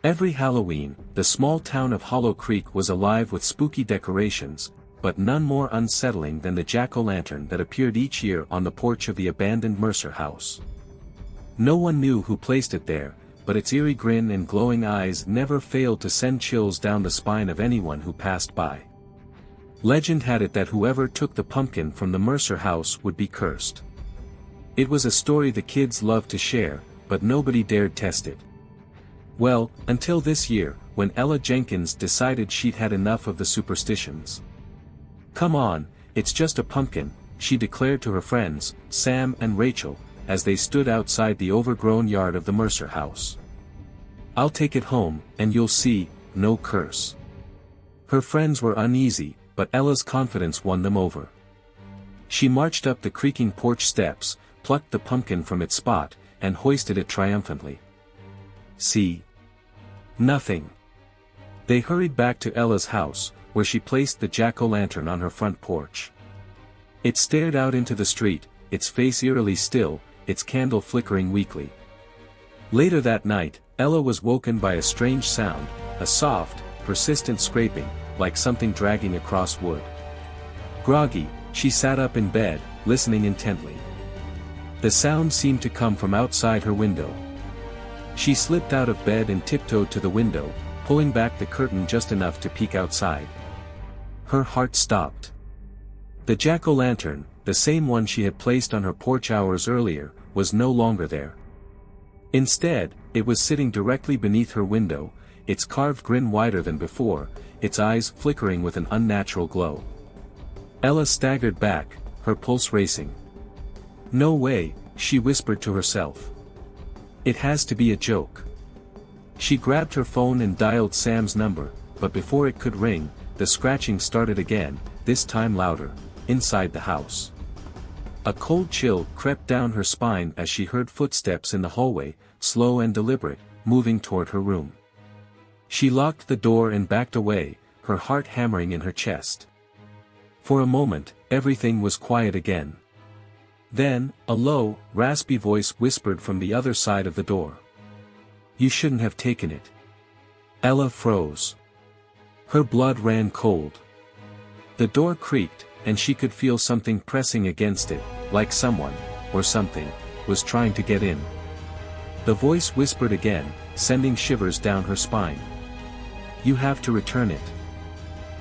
Every Halloween, the small town of Hollow Creek was alive with spooky decorations, but none more unsettling than the jack-o'-lantern that appeared each year on the porch of the abandoned Mercer house. No one knew who placed it there, but its eerie grin and glowing eyes never failed to send chills down the spine of anyone who passed by. Legend had it that whoever took the pumpkin from the Mercer house would be cursed. It was a story the kids loved to share, but nobody dared test it. Well, until this year, when Ella Jenkins decided she'd had enough of the superstitions. "Come on, it's just a pumpkin," she declared to her friends, Sam and Rachel, as they stood outside the overgrown yard of the Mercer house. "I'll take it home, and you'll see, no curse." Her friends were uneasy, but Ella's confidence won them over. She marched up the creaking porch steps, plucked the pumpkin from its spot, and hoisted it triumphantly. "See? Nothing." They hurried back to Ella's house, where she placed the jack-o'-lantern on her front porch. It stared out into the street, its face eerily still, its candle flickering weakly. Later that night, Ella was woken by a strange sound, a soft, persistent scraping, like something dragging across wood. Groggy, she sat up in bed, listening intently. The sound seemed to come from outside her window. She slipped out of bed and tiptoed to the window, pulling back the curtain just enough to peek outside. Her heart stopped. The jack-o'-lantern, the same one she had placed on her porch hours earlier, was no longer there. Instead, it was sitting directly beneath her window, its carved grin wider than before, its eyes flickering with an unnatural glow. Ella staggered back, her pulse racing. "No way," she whispered to herself. "It has to be a joke." She grabbed her phone and dialed Sam's number, but before it could ring, the scratching started again, this time louder, inside the house. A cold chill crept down her spine as she heard footsteps in the hallway, slow and deliberate, moving toward her room. She locked the door and backed away, her heart hammering in her chest. For a moment, everything was quiet again. Then, a low, raspy voice whispered from the other side of the door. "You shouldn't have taken it." Ella froze. Her blood ran cold. The door creaked, and she could feel something pressing against it, like someone, or something, was trying to get in. The voice whispered again, sending shivers down her spine. "You have to return it."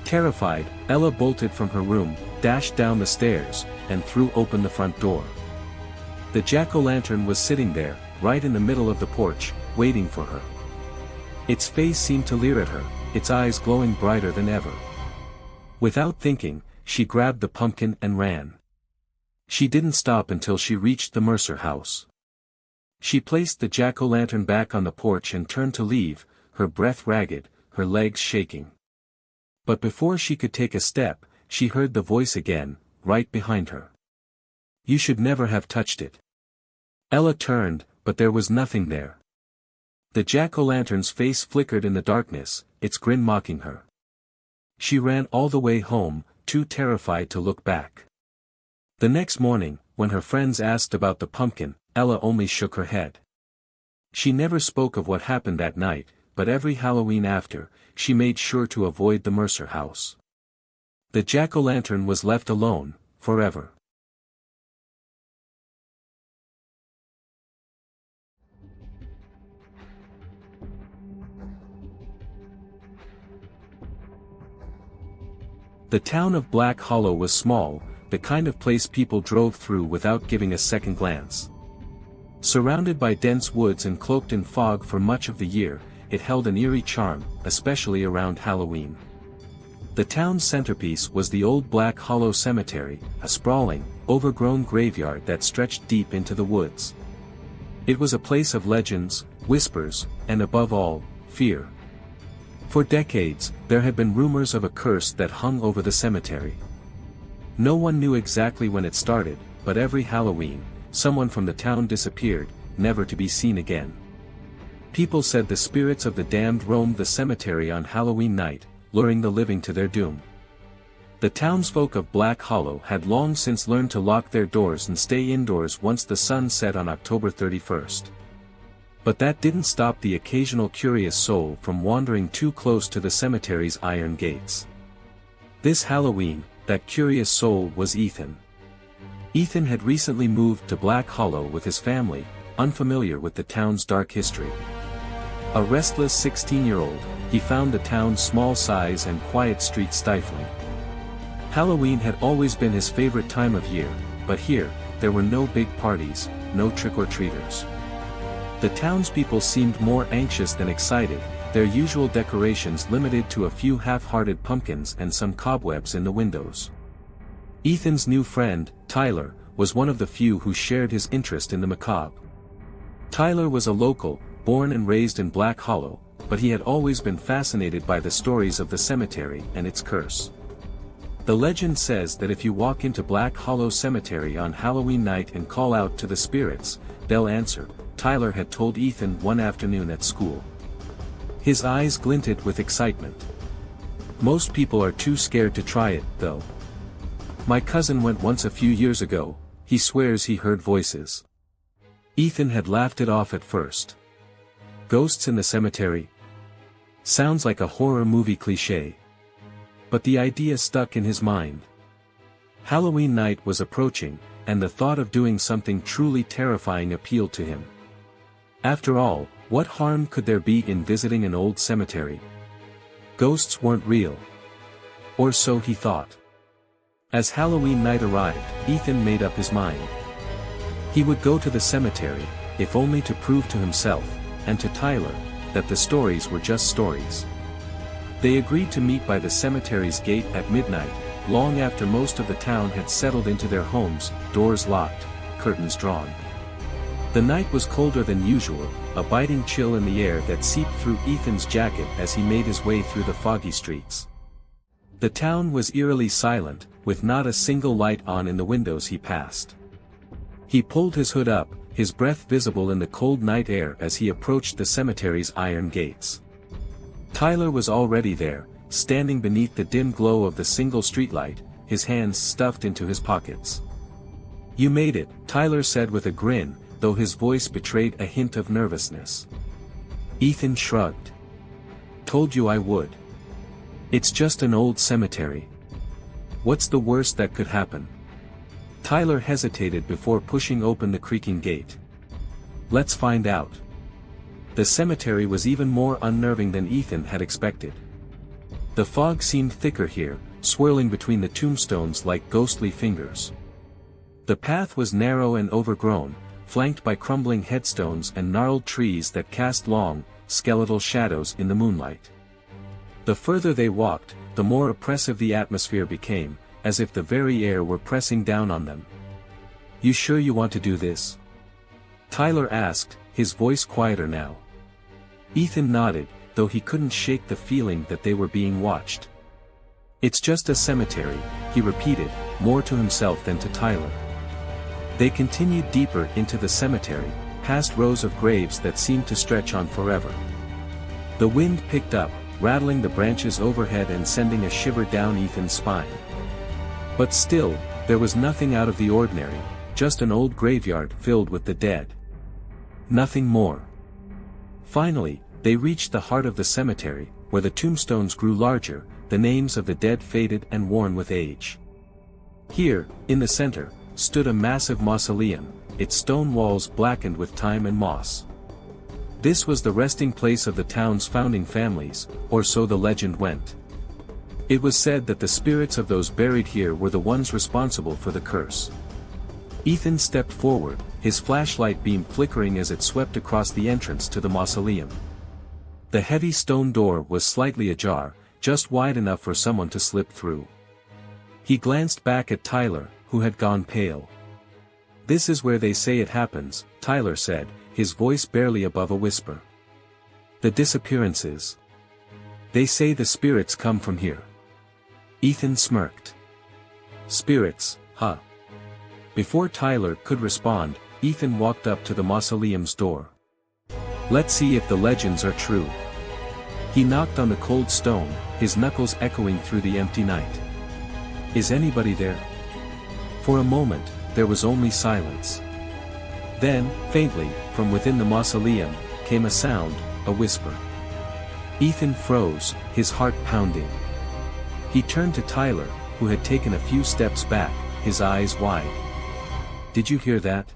Terrified, Ella bolted from her room, dashed down the stairs, and threw open the front door. The jack-o'-lantern was sitting there, right in the middle of the porch, waiting for her. Its face seemed to leer at her, its eyes glowing brighter than ever. Without thinking, she grabbed the pumpkin and ran. She didn't stop until she reached the Mercer house. She placed the jack-o'-lantern back on the porch and turned to leave, her breath ragged, her legs shaking. But before she could take a step, she heard the voice again, right behind her. "You should never have touched it." Ella turned, but there was nothing there. The jack-o'-lantern's face flickered in the darkness, its grin mocking her. She ran all the way home, too terrified to look back. The next morning, when her friends asked about the pumpkin, Ella only shook her head. She never spoke of what happened that night, but every Halloween after, she made sure to avoid the Mercer house. The jack-o'-lantern was left alone, forever. The town of Black Hollow was small, the kind of place people drove through without giving a second glance. Surrounded by dense woods and cloaked in fog for much of the year, it held an eerie charm, especially around Halloween. The town's centerpiece was the old Black Hollow Cemetery, a sprawling, overgrown graveyard that stretched deep into the woods. It was a place of legends, whispers, and above all, fear. For decades, there had been rumors of a curse that hung over the cemetery. No one knew exactly when it started, but every Halloween, someone from the town disappeared, never to be seen again. People said the spirits of the damned roamed the cemetery on Halloween night, luring the living to their doom. The townsfolk of Black Hollow had long since learned to lock their doors and stay indoors once the sun set on October 31st. But that didn't stop the occasional curious soul from wandering too close to the cemetery's iron gates. This Halloween, that curious soul was Ethan. Ethan had recently moved to Black Hollow with his family, unfamiliar with the town's dark history. A restless 16-year-old, he found the town's small size and quiet streets stifling. Halloween had always been his favorite time of year, but here, there were no big parties, no trick-or-treaters. The townspeople seemed more anxious than excited, their usual decorations limited to a few half-hearted pumpkins and some cobwebs in the windows. Ethan's new friend, Tyler, was one of the few who shared his interest in the macabre. Tyler was a local, born and raised in Black Hollow, but he had always been fascinated by the stories of the cemetery and its curse. The legend says that if you walk into Black Hollow Cemetery on Halloween night and call out to the spirits, they'll answer, Tyler had told Ethan one afternoon at school. His eyes glinted with excitement. Most people are too scared to try it, though. My cousin went once a few years ago, he swears he heard voices. Ethan had laughed it off at first. Ghosts in the cemetery? Sounds like a horror movie cliché. But the idea stuck in his mind. Halloween night was approaching, and the thought of doing something truly terrifying appealed to him. After all, what harm could there be in visiting an old cemetery? Ghosts weren't real. Or so he thought. As Halloween night arrived, Ethan made up his mind. He would go to the cemetery, if only to prove to himself, and to Tyler, that the stories were just stories. They agreed to meet by the cemetery's gate at midnight, long after most of the town had settled into their homes, doors locked, curtains drawn. The night was colder than usual, a biting chill in the air that seeped through Ethan's jacket as he made his way through the foggy streets. The town was eerily silent, with not a single light on in the windows he passed. He pulled his hood up, his breath visible in the cold night air as he approached the cemetery's iron gates. Tyler was already there, standing beneath the dim glow of the single streetlight, his hands stuffed into his pockets. "You made it," Tyler said with a grin, though his voice betrayed a hint of nervousness. Ethan shrugged. "Told you I would. It's just an old cemetery. What's the worst that could happen?" Tyler hesitated before pushing open the creaking gate. "Let's find out." The cemetery was even more unnerving than Ethan had expected. The fog seemed thicker here, swirling between the tombstones like ghostly fingers. The path was narrow and overgrown, flanked by crumbling headstones and gnarled trees that cast long, skeletal shadows in the moonlight. The further they walked, the more oppressive the atmosphere became, as if the very air were pressing down on them. "You sure you want to do this?" Tyler asked, his voice quieter now. Ethan nodded, though he couldn't shake the feeling that they were being watched. "It's just a cemetery," he repeated, more to himself than to Tyler. They continued deeper into the cemetery, past rows of graves that seemed to stretch on forever. The wind picked up, rattling the branches overhead and sending a shiver down Ethan's spine. But still, there was nothing out of the ordinary, just an old graveyard filled with the dead. Nothing more. Finally, they reached the heart of the cemetery, where the tombstones grew larger, the names of the dead faded and worn with age. Here, in the center, stood a massive mausoleum, its stone walls blackened with time and moss. This was the resting place of the town's founding families, or so the legend went. It was said that the spirits of those buried here were the ones responsible for the curse. Ethan stepped forward, his flashlight beam flickering as it swept across the entrance to the mausoleum. The heavy stone door was slightly ajar, just wide enough for someone to slip through. He glanced back at Tyler, who had gone pale. "This is where they say it happens," Tyler said, his voice barely above a whisper. "The disappearances. They say the spirits come from here." Ethan smirked. "Spirits, huh?" Before Tyler could respond, Ethan walked up to the mausoleum's door. "Let's see if the legends are true." He knocked on the cold stone, his knuckles echoing through the empty night. "Is anybody there?" For a moment, there was only silence. Then, faintly, from within the mausoleum, came a sound, a whisper. Ethan froze, his heart pounding. He turned to Tyler, who had taken a few steps back, his eyes wide. "Did you hear that?"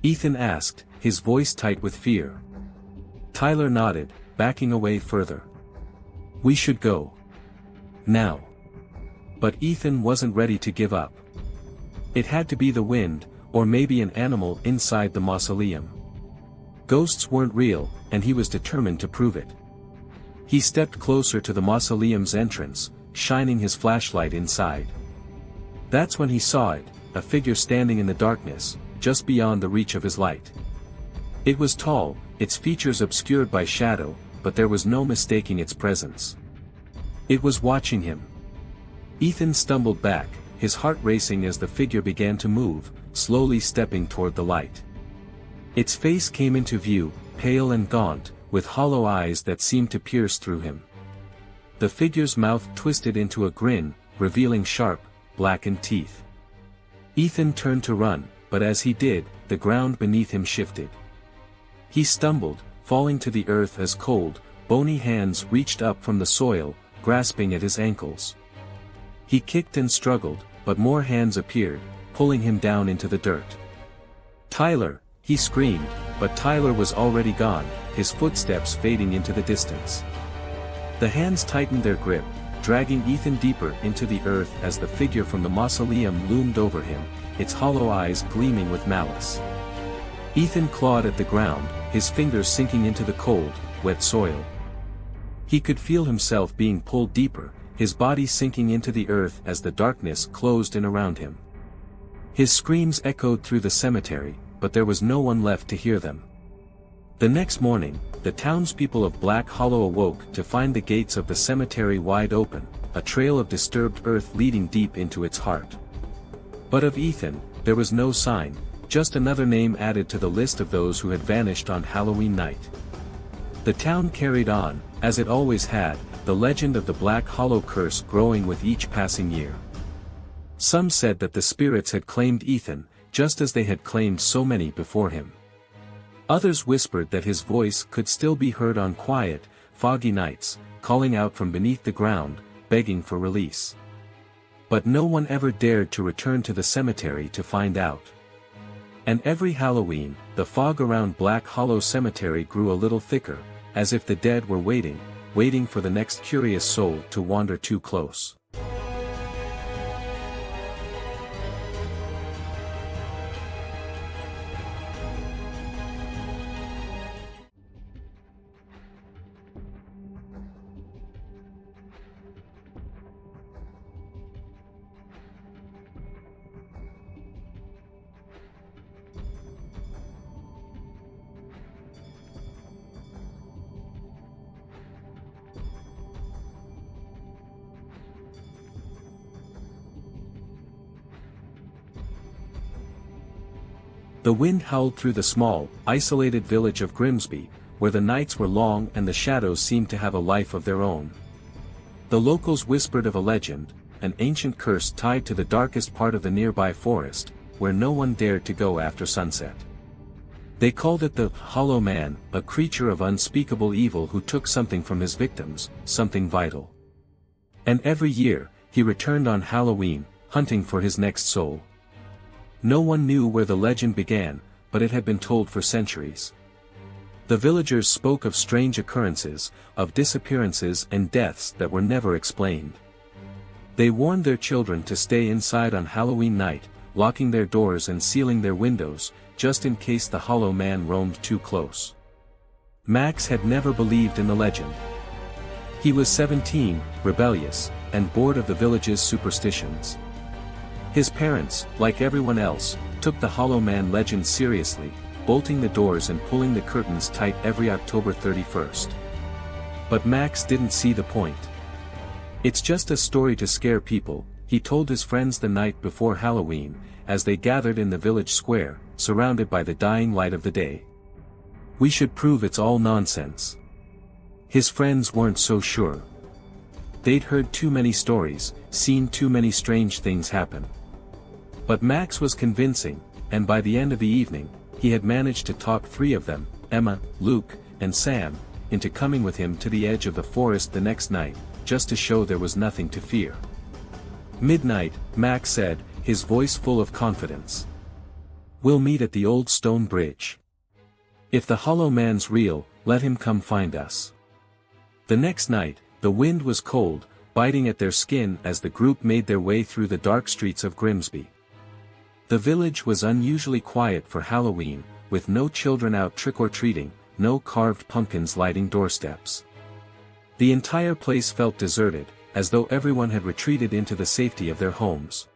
Ethan asked, his voice tight with fear. Tyler nodded, backing away further. "We should go. Now." But Ethan wasn't ready to give up. It had to be the wind, or maybe an animal inside the mausoleum. Ghosts weren't real, and he was determined to prove it. He stepped closer to the mausoleum's entrance, shining his flashlight inside. That's when he saw it, a figure standing in the darkness, just beyond the reach of his light. It was tall, its features obscured by shadow, but there was no mistaking its presence. It was watching him. Ethan stumbled back, his heart racing as the figure began to move, slowly stepping toward the light. Its face came into view, pale and gaunt, with hollow eyes that seemed to pierce through him. The figure's mouth twisted into a grin, revealing sharp, blackened teeth. Ethan turned to run, but as he did, the ground beneath him shifted. He stumbled, falling to the earth as cold, bony hands reached up from the soil, grasping at his ankles. He kicked and struggled, but more hands appeared, pulling him down into the dirt. "Tyler!" he screamed, but Tyler was already gone, his footsteps fading into the distance. The hands tightened their grip, dragging Ethan deeper into the earth as the figure from the mausoleum loomed over him, its hollow eyes gleaming with malice. Ethan clawed at the ground, his fingers sinking into the cold, wet soil. He could feel himself being pulled deeper, his body sinking into the earth as the darkness closed in around him. His screams echoed through the cemetery, but there was no one left to hear them. The next morning, the townspeople of Black Hollow awoke to find the gates of the cemetery wide open, a trail of disturbed earth leading deep into its heart. But of Ethan, there was no sign, just another name added to the list of those who had vanished on Halloween night. The town carried on, as it always had, the legend of the Black Hollow curse growing with each passing year. Some said that the spirits had claimed Ethan, just as they had claimed so many before him. Others whispered that his voice could still be heard on quiet, foggy nights, calling out from beneath the ground, begging for release. But no one ever dared to return to the cemetery to find out. And every Halloween, the fog around Black Hollow Cemetery grew a little thicker, as if the dead were waiting for the next curious soul to wander too close. The wind howled through the small, isolated village of Grimsby, where the nights were long and the shadows seemed to have a life of their own. The locals whispered of a legend, an ancient curse tied to the darkest part of the nearby forest, where no one dared to go after sunset. They called it the Hollow Man, a creature of unspeakable evil who took something from his victims, something vital. And every year, he returned on Halloween, hunting for his next soul. No one knew where the legend began, but it had been told for centuries. The villagers spoke of strange occurrences, of disappearances and deaths that were never explained. They warned their children to stay inside on Halloween night, locking their doors and sealing their windows, just in case the Hollow Man roamed too close. Max had never believed in the legend. He was 17, rebellious, and bored of the village's superstitions. His parents, like everyone else, took the Hollow Man legend seriously, bolting the doors and pulling the curtains tight every October 31st. But Max didn't see the point. "It's just a story to scare people," he told his friends the night before Halloween, as they gathered in the village square, surrounded by the dying light of the day. "We should prove it's all nonsense." His friends weren't so sure. They'd heard too many stories, seen too many strange things happen. But Max was convincing, and by the end of the evening, he had managed to talk 3 of them, Emma, Luke, and Sam, into coming with him to the edge of the forest the next night, just to show there was nothing to fear. Midnight, Max said, his voice full of confidence. "We'll meet at the old stone bridge. If the Hollow Man's real, let him come find us." The next night, the wind was cold, biting at their skin as the group made their way through the dark streets of Grimsby. The village was unusually quiet for Halloween, with no children out trick-or-treating, no carved pumpkins lighting doorsteps. The entire place felt deserted, as though everyone had retreated into the safety of their homes.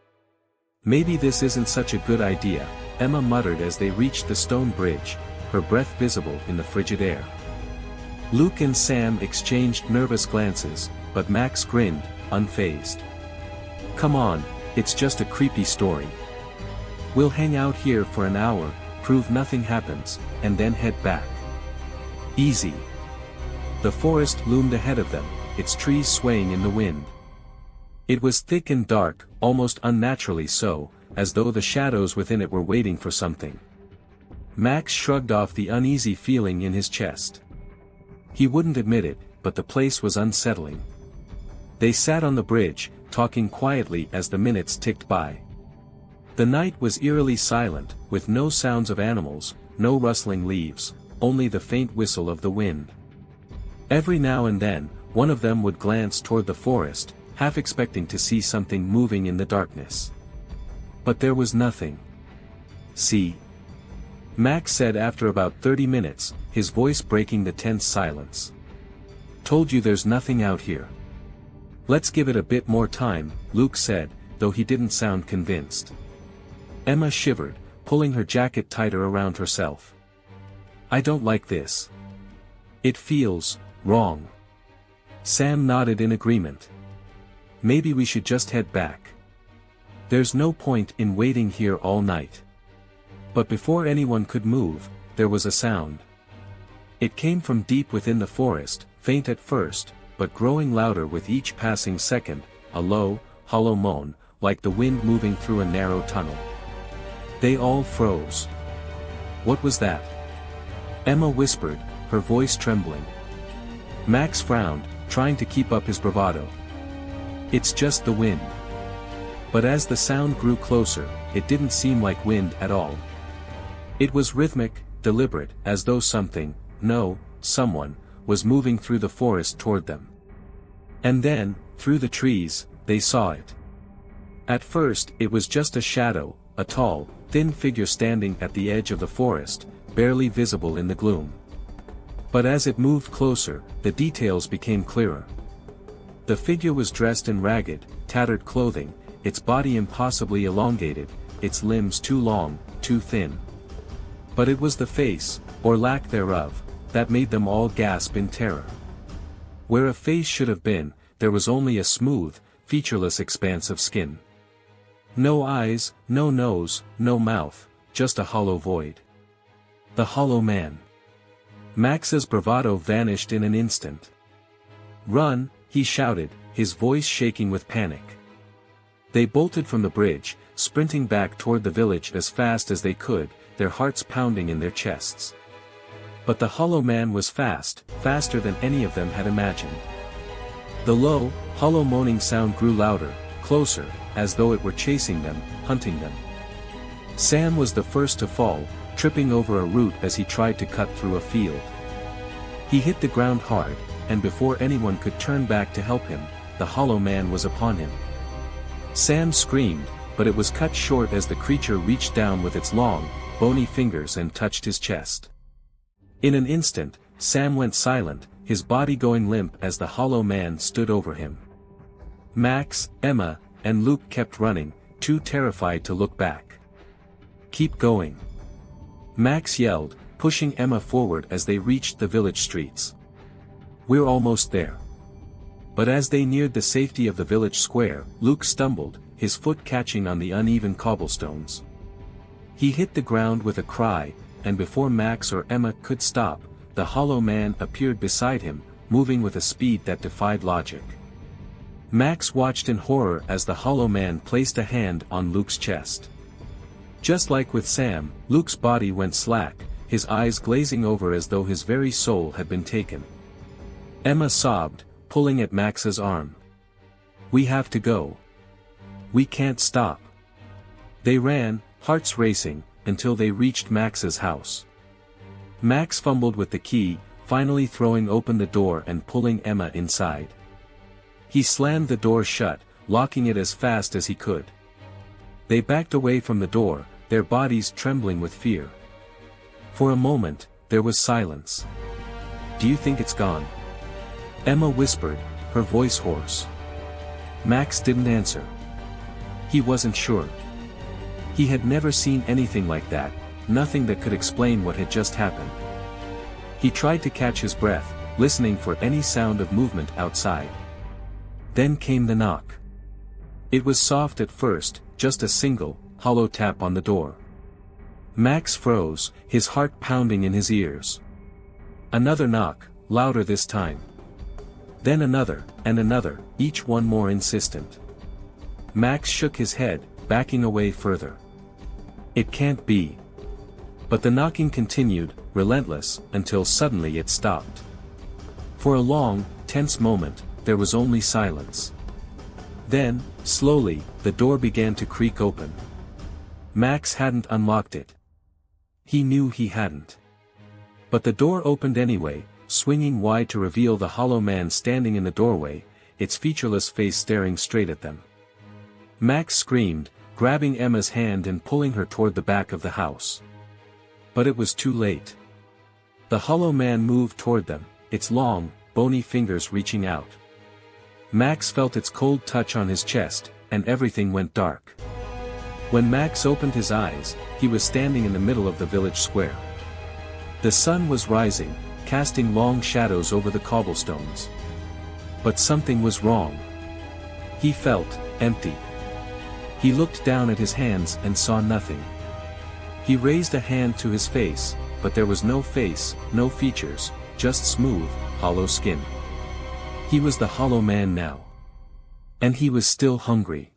"Maybe this isn't such a good idea," Emma muttered as they reached the stone bridge, her breath visible in the frigid air. Luke and Sam exchanged nervous glances, but Max grinned, unfazed. "Come on, it's just a creepy story. We'll hang out here for an hour, prove nothing happens, and then head back. Easy." The forest loomed ahead of them, its trees swaying in the wind. It was thick and dark, almost unnaturally so, as though the shadows within it were waiting for something. Max shrugged off the uneasy feeling in his chest. He wouldn't admit it, but the place was unsettling. They sat on the bridge, talking quietly as the minutes ticked by. The night was eerily silent, with no sounds of animals, no rustling leaves, only the faint whistle of the wind. Every now and then, one of them would glance toward the forest, half expecting to see something moving in the darkness. But there was nothing. "See?" Max said after about 30 minutes, his voice breaking the tense silence. "Told you there's nothing out here." "Let's give it a bit more time," Luke said, though he didn't sound convinced. Emma shivered, pulling her jacket tighter around herself. "I don't like this. It feels wrong." Sam nodded in agreement. "Maybe we should just head back. There's no point in waiting here all night." But before anyone could move, there was a sound. It came from deep within the forest, faint at first, but growing louder with each passing second, a low, hollow moan, like the wind moving through a narrow tunnel. They all froze. "What was that?" Emma whispered, her voice trembling. Max frowned, trying to keep up his bravado. "It's just the wind." But as the sound grew closer, it didn't seem like wind at all. It was rhythmic, deliberate, as though something, no, someone, was moving through the forest toward them. And then, through the trees, they saw it. At first, it was just a shadow, a tall, thin figure standing at the edge of the forest, barely visible in the gloom. But as it moved closer, the details became clearer. The figure was dressed in ragged, tattered clothing, its body impossibly elongated, its limbs too long, too thin. But it was the face, or lack thereof, that made them all gasp in terror. Where a face should have been, there was only a smooth, featureless expanse of skin. No eyes, no nose, no mouth, just a hollow void. The Hollow Man. Max's bravado vanished in an instant. "Run!" he shouted, his voice shaking with panic. They bolted from the bridge, sprinting back toward the village as fast as they could, their hearts pounding in their chests. But the Hollow Man was fast, faster than any of them had imagined. The low, hollow moaning sound grew louder, closer, as though it were chasing them, hunting them. Sam was the first to fall, tripping over a root as he tried to cut through a field. He hit the ground hard, and before anyone could turn back to help him, the Hollow Man was upon him. Sam screamed, but it was cut short as the creature reached down with its long, bony fingers and touched his chest. In an instant, Sam went silent, his body going limp as the Hollow Man stood over him. Max, Emma, and Luke kept running, too terrified to look back. "Keep going!" Max yelled, pushing Emma forward as they reached the village streets. "We're almost there." But as they neared the safety of the village square, Luke stumbled, his foot catching on the uneven cobblestones. He hit the ground with a cry, and before Max or Emma could stop, the Hollow Man appeared beside him, moving with a speed that defied logic. Max watched in horror as the Hollow Man placed a hand on Luke's chest. Just like with Sam, Luke's body went slack, his eyes glazing over as though his very soul had been taken. Emma sobbed, pulling at Max's arm. "We have to go. We can't stop." They ran, hearts racing, until they reached Max's house. Max fumbled with the key, finally throwing open the door and pulling Emma inside. He slammed the door shut, locking it as fast as he could. They backed away from the door, their bodies trembling with fear. For a moment, there was silence. "Do you think it's gone?" Emma whispered, her voice hoarse. Max didn't answer. He wasn't sure. He had never seen anything like that, nothing that could explain what had just happened. He tried to catch his breath, listening for any sound of movement outside. Then came the knock. It was soft at first, just a single, hollow tap on the door. Max froze, his heart pounding in his ears. Another knock, louder this time. Then another, and another, each one more insistent. Max shook his head, backing away further. It can't be. But the knocking continued, relentless, until suddenly it stopped. For a long, tense moment, there was only silence. Then, slowly, the door began to creak open. Max hadn't unlocked it. He knew he hadn't. But the door opened anyway, swinging wide to reveal the hollow man standing in the doorway, its featureless face staring straight at them. Max screamed, grabbing Emma's hand and pulling her toward the back of the house. But it was too late. The hollow man moved toward them, its long, bony fingers reaching out. Max felt its cold touch on his chest, and everything went dark. When Max opened his eyes, he was standing in the middle of the village square. The sun was rising, casting long shadows over the cobblestones. But something was wrong. He felt empty. He looked down at his hands and saw nothing. He raised a hand to his face, but there was no face, no features, just smooth, hollow skin. He was the hollow man now. And he was still hungry.